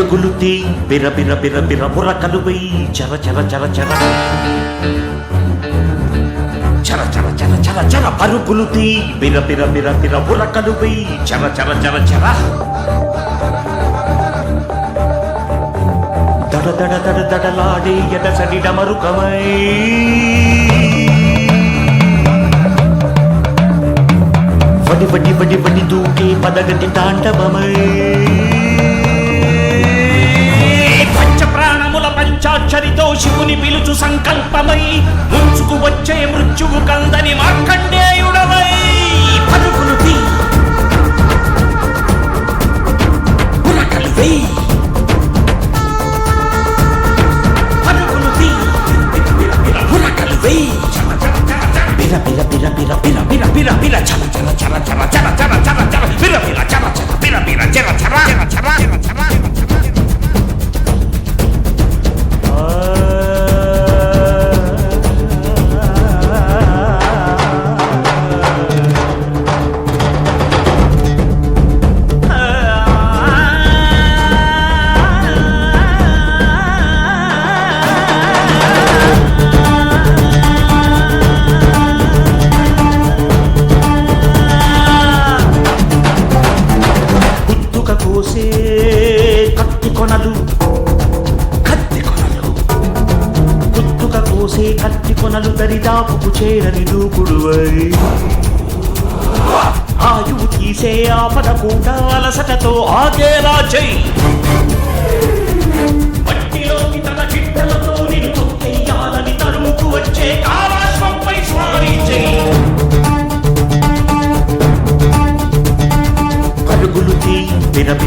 పరుగులు తీ బిర బిర బిర బిర బుర్రకలు వెయ్యి చర చర చర చర చర చర చర చర చర పరుగులు తీ బిర బిర బిర బిర బుర్రకలు వెయ్యి చర చర చర చర దడ దడ దడ దడలాడే ఎడసడి డమరుకమై వడి వడి వడి వడి దూకే పదగతి తాండవమై పంచప్రాణముల పంచాక్షరితో శివుని పిలుచు సంకల్పమై ముంచుకు వచ్చే మృత్యువు కందని మార్కండేయుడవై పరుగులు తీ ఉరకలు వెయ్యి పరుగులు తీ ఉరకలు వెయ్యి బిర బిర బిర బిర బిర బిర బిర బిర చర చర చర చర చర చర చర చర బిర బిర చర చర బిర బిర చర చర చర చర చర కోసే కత్తి కొనలు గుత్తుక కోసే కత్తి కొనలు దరిదాపుకు చేరని దూకుడువై ఆయువు తీసే ఆపద కూడా అలసటతో ఆగేలా చెయ్యి మట్టిలోకి తన చిట్టలతో నిన్ను తొక్కేయాలని తరుముకు వచ్చే కాలాశ్వంపై స్వారీ చెయ్యి పరుగులు తీ బిర బిర